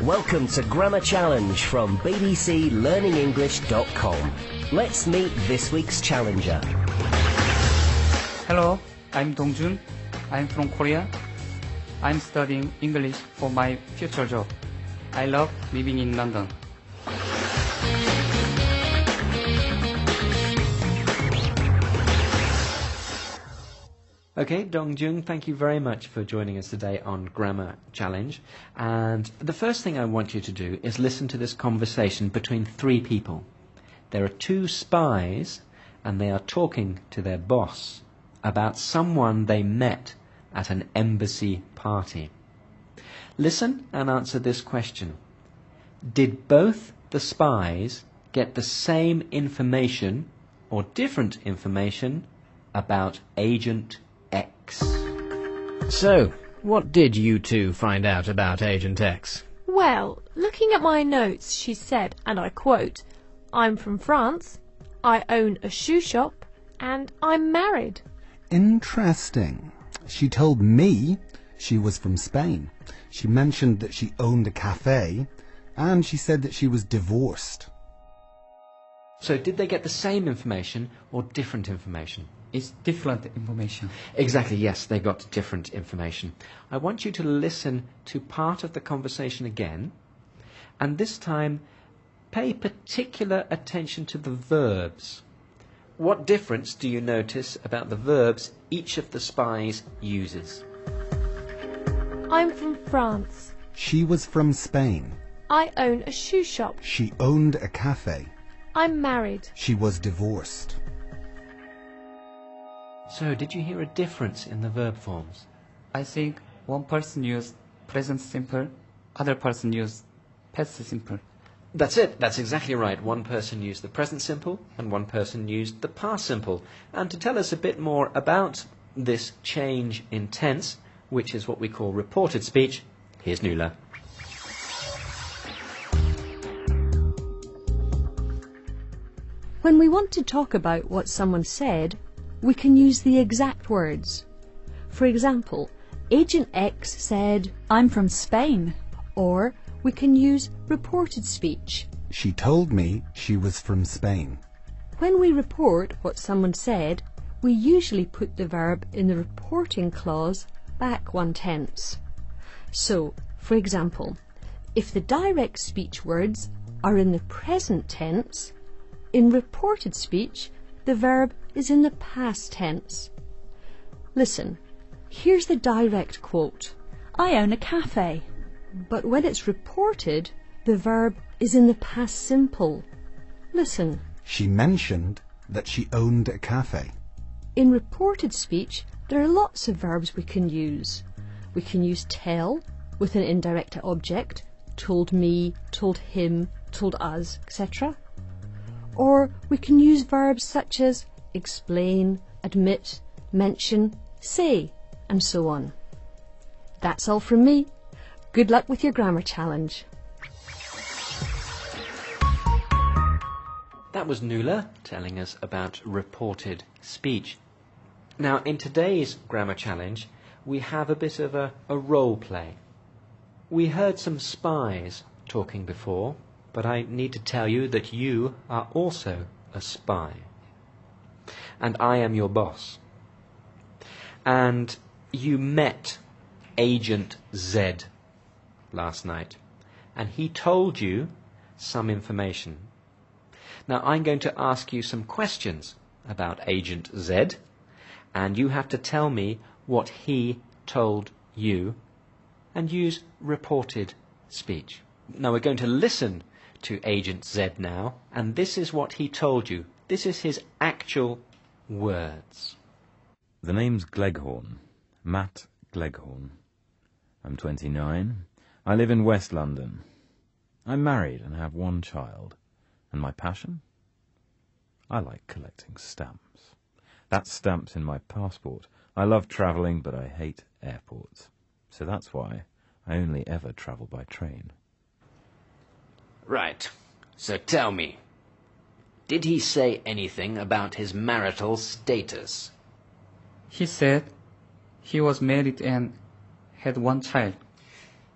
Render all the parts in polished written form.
Welcome to Grammar Challenge from bbclearningenglish.com. Let's meet this week's challenger. Hello, I'm Dongjun. I'm from Korea. I'm studying English for my future job. I love living in London. Okay, Dongjun, thank you very much for joining us today on Grammar Challenge. And the first thing I want you to do is listen to this conversation between three people. There are two spies, and they are talking to their boss about someone they met at an embassy party. Listen and answer this question. Did both the spies get the same information or different information about Agent X? So, what did you two find out about Agent X? Well, looking at my notes, she said, and I quote, "I'm from France, I own a shoe shop, and I'm married." Interesting. She told me she was from Spain. She mentioned that she owned a cafe, and she said that she was divorced. So did they get the same information or different information? It's different information. Exactly, yes, they got different information. I want you to listen to part of the conversation again, and this time pay particular attention to the verbs. What difference do you notice about the verbs each of the spies uses? I'm from France. She was from Spain. I own a shoe shop. She owned a cafe. I'm married. She was divorced. So, did you hear a difference in the verb forms? I think one person used present simple, other person used past simple. That's it, that's exactly right. One person used the present simple and one person used the past simple. And to tell us a bit more about this change in tense, which is what we call reported speech, here's Nuala. When we want to talk about what someone said, we can use the exact words. For example, Agent X said, "I'm from Spain," or we can use reported speech. She told me she was from Spain. When we report what someone said, we usually put the verb in the reporting clause back one tense. So, for example, if the direct speech words are in the present tense, in reported speech, the verb is in the past tense. Listen, here's the direct quote. I own a cafe. But when it's reported, the verb is in the past simple. Listen. She mentioned that she owned a cafe. In reported speech, there are lots of verbs we can use. We can use tell with an indirect object, told me, told him, told us, etc. Or we can use verbs such as explain, admit, mention, say, and so on. That's all from me. Good luck with your grammar challenge. That was Nuala telling us about reported speech. Now, in today's grammar challenge, we have a bit of a role play. We heard some spies talking before, but I need to tell you that you are also a spy. And I am your boss. And you met Agent Z last night, and he told you some information. Now I'm going to ask you some questions about Agent Z, and you have to tell me what he told you, and use reported speech. Now we're going to listen to Agent Z now, and this is what he told you. This is his actual words. The name's Gleghorn, Matt Gleghorn. I'm 29. I live in West London. I'm married and have one child. And my passion? I like collecting stamps. That's stamps in my passport. I love travelling, but I hate airports. So that's why I only ever travel by train. Right. So tell me, did he say anything about his marital status? He said he was married and had one child.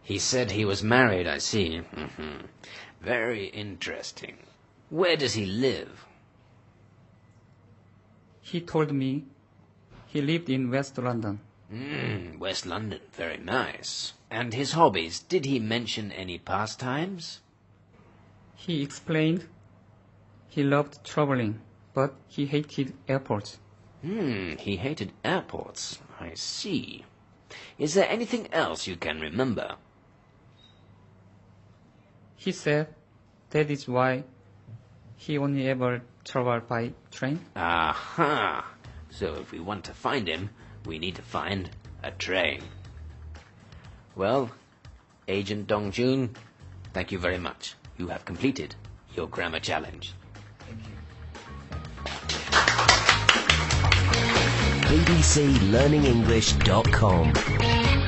He said he was married, I see. Very interesting. Where does he live? He told me he lived in West London. West London, very nice. And his hobbies, did he mention any pastimes? He explained he loved traveling, but he hated airports. He hated airports, I see. Is there anything else you can remember? He said that is why he only ever traveled by train. Aha! So if we want to find him, we need to find a train. Well, Agent Dong Jun, thank you very much. You have completed your grammar challenge. bbclearningenglish.com